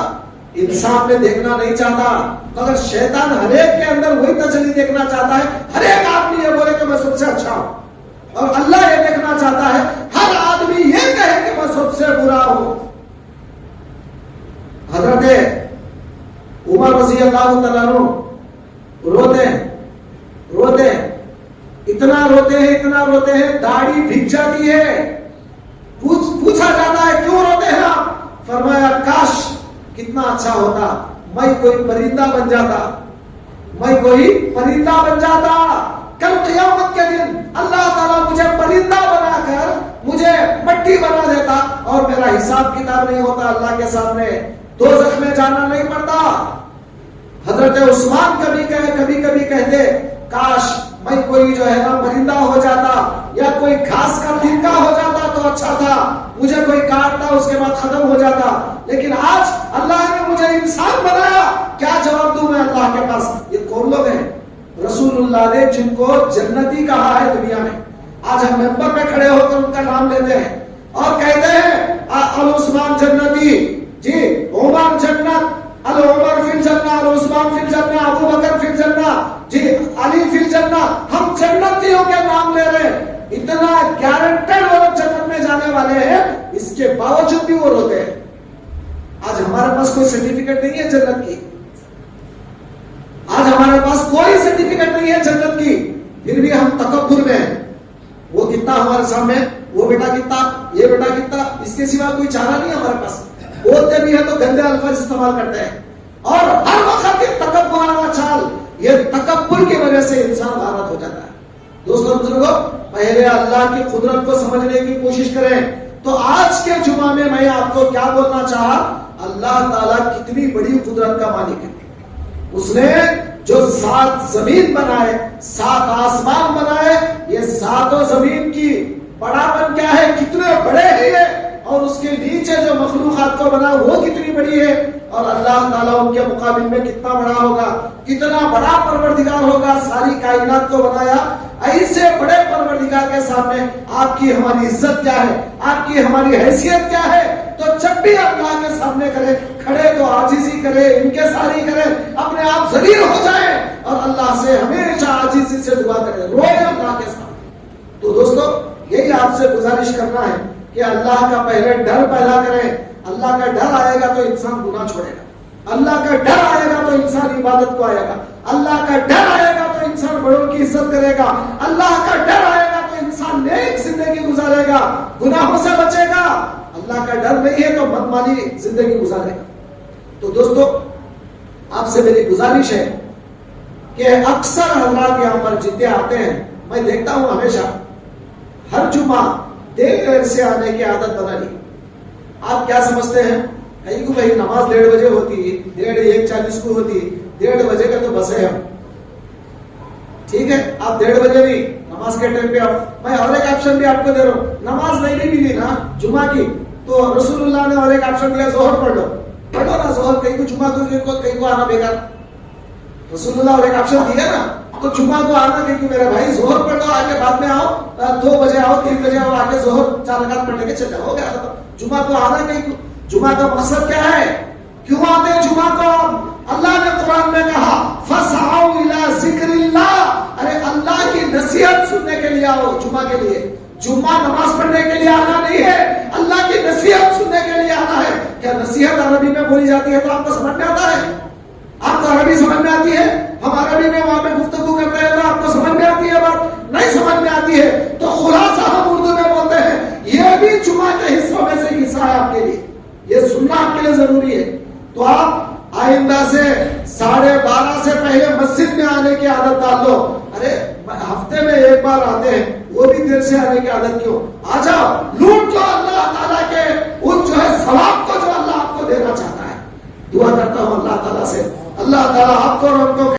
انسان میں دیکھنا نہیں چاہتا، مگر شیطان ہر ایک کے اندر وہی تجلی دیکھنا چاہتا ہے، ہر ایک آدمی یہ بولے کہ میں سب سے اچھا ہوں، اور اللہ یہ دیکھنا چاہتا ہے ہر آدمی یہ کہے کہ میں سب سے برا ہوں۔ حضرت عمر رضی اللہ تعالیٰ عنہ روتے ہیں، اتنا روتے ہیں داڑھی بھیگ جاتی ہے۔ پوچھا جاتا ہے کیوں روتے ہیں آپ؟ فرمایا کاش کتنا اچھا ہوتا میں کوئی پرندہ بن جاتا، کل قیامت کے دن اللہ تعالیٰ مجھے پرندہ بنا کر مجھے مٹی بنا دیتا اور میرا حساب کتاب نہیں ہوتا اللہ کے سامنے، دوزخ میں جانا نہیں پڑتا۔ حضرت عثمان کبھی کہتے کاش میں کوئی جو ہے نا پرندہ ہو جاتا یا کوئی گھاس کا پھینکا ہو جاتا تو اچھا تھا، مجھے کوئی کاٹتا اس کے بعد ختم ہو جاتا، لیکن آج اللہ نے مجھے انسان بنایا، کیا جواب دوں میں اللہ کے پاس؟ یہ کون لوگ ہیں؟ رسول اللہ نے جن کو جنتی کہا ہے دنیا میں، آج ہم ممبر پہ کھڑے ہو کر ان کا نام لیتے ہیں، اور کہتے ہیں العثمان جنتی، جی عمر جنت، العمر فی الجنہ، العثمان فی الجنہ، ابو بکر فی الجنہ، جی علی فی الجنہ. ہم جنتیوں کے نام لے رہے ہیں، اتنا گارنٹیڈ وہ لوگ جنت میں جانے والے ہیں، اس کے باوجود بھی وہ روتے ہیں. آج ہمارے پاس کوئی سرٹیفکیٹ نہیں ہے جنت کی، آج ہمارے پاس کوئی سرٹیفکیٹ نہیں ہے جنت کی، پھر بھی ہم تکبر میں ہیں. وہ کتنا ہمارے سامنے، وہ بیٹا کتنا، یہ بیٹا کتنا، اس کے سوا کوئی چارہ نہیں ہمارے پاس. بولتے بھی ہیں تو گندے الفاظ استعمال کرتے ہیں، اور ہر وقت یہ تکبرانہ چال، یہ تکبر کی وجہ سے انسان غارت ہو جاتا ہے. دوستوں بزرگوں، پہلے اللہ کی قدرت کو سمجھنے کی کوشش کریں. تو آج کے جمعہ میں میں آپ کو کیا بولنا چاہا، اللہ تعالیٰ کتنی بڑی قدرت کا مالک ہے. اس نے جو 7 زمین بنائے، 7 آسمان بنائے، یہ 7 زمین کی بڑاپن کیا ہے، کتنے بڑے ہیں یہ، اور اس کے نیچے جو مخلوقات کو بنا وہ کتنی بڑی ہے، اور اللہ تعالیٰ ان کے مقابل میں کتنا بڑا ہوگا، کتنا بڑا پروردگار ہوگا. ساری کائنات کو بنایا. ایسے بڑے پروردگار کے سامنے آپ کی ہماری عزت کیا ہے، آپ کی ہماری حیثیت کیا ہے. تو جب بھی اللہ کے سامنے کرے کھڑے تو عاجزی کرے، انکساری کرے، اپنے آپ ذلیل ہو جائے، اور اللہ سے ہمیشہ عاجزی سے دعا کرے، روئے اللہ کے سامنے. تو دوستو، یہی آپ سے گزارش کرنا ہے کہ اللہ کا پہلے ڈر پیدا کریں. اللہ کا ڈر آئے گا تو انسان گناہ چھوڑے گا، اللہ کا ڈر آئے گا تو انسان عبادت کو آئے گا، اللہ کا ڈر آئے گا تو انسان بڑوں کی عزت کرے گا، اللہ کا ڈر آئے گا تو انسان نیک زندگی گزارے گا، گناہوں سے بچے گا. اللہ کا ڈر نہیں ہے تو بدمعاشی زندگی گزارے گا. تو دوستو، آپ سے میری گزارش ہے کہ اکثر حضرات یہاں پر جتنے آتے ہیں، میں دیکھتا ہوں ہمیشہ ہر جمعہ دیر سے آنے کی عادت بنا لی. آپ کیا سمجھتے ہیں، کہیں کو کہیں نماز 1:30 بجے ہوتی، 1:40 کو ہوتی، 1:30 بجے کا تو بس ہے ہم. ٹھیک ہے، آپ 1:30 بجے نہیں، نماز کے ٹائم پہ آپ، میں اور ایک آپشن بھی آپ کو دے رہا ہوں. نماز نہیں بھی ملی نا جمعہ کی، تو رسول اللہ نے اور ایک آپشن دیا، ظہر پڑھ لو نا ظہر. کہیں کو جمعہ کو کہیں کو آنا بیکار، رسول اللہ اور ایک آپشن دیا نا. تو جمعہ کو آنا کہیں میرے بھائی ظہر پڑھ لو، آگے بعد میں آؤ، 2 بجے آؤ، 3 بجے آؤ، آگے ظہر 4 رکعت پڑھنے کے چل جاؤ، ہو گیا. جمعہ کو آنا کہیں، جمعہ کا مقصد کیا ہے، کیوں آتے ہیں جمعہ کو؟ اللہ نے قرآن میں کہا فَاسْعَوْا إِلَىٰ ذِكْرِ اللَّهِ، ارے اللہ کی نصیحت سننے کے لیے آؤ جمعہ کے لیے. جمعہ نماز پڑھنے کے لیے آنا نہیں ہے، اللہ کی نصیحت سننے کے لیے آنا ہے. کیا نصیحت عربی میں بولی جاتی ہے تو آپ کو سمجھ میں آتا ہے؟ آپ کو عربی سمجھ میں آتی ہے؟ ہم عربی میں وہاں پہ گفتگو کرتے ہیں تو آپ کو سمجھ میں آتی ہے بات؟ نہیں سمجھ میں آتی ہے. تو خلاصہ ہم اردو میں بولتے ہیں، یہ بھی جمعہ کے حصوں میں سے حصہ ہے آپ کے لیے، یہ سننا آپ کے لیے ضروری ہے. تو آپ آئندہ سے 12:30 سے پہلے مسجد میں آنے کی عادت ڈال لو. ارے ہفتے میں ایک بار آتے ہیں، وہ بھی دیر سے آنے کی عادت کیوں؟ آ جاؤ، لوٹ لو اللہ تعالیٰ کے اس جو ہے ثواب کو جو اللہ آپ کو دینا چاہتا ہے. دعا کرتا ہوں اللہ تعالیٰ سے، اللہ تعالیٰ آپ کو اور ہم کو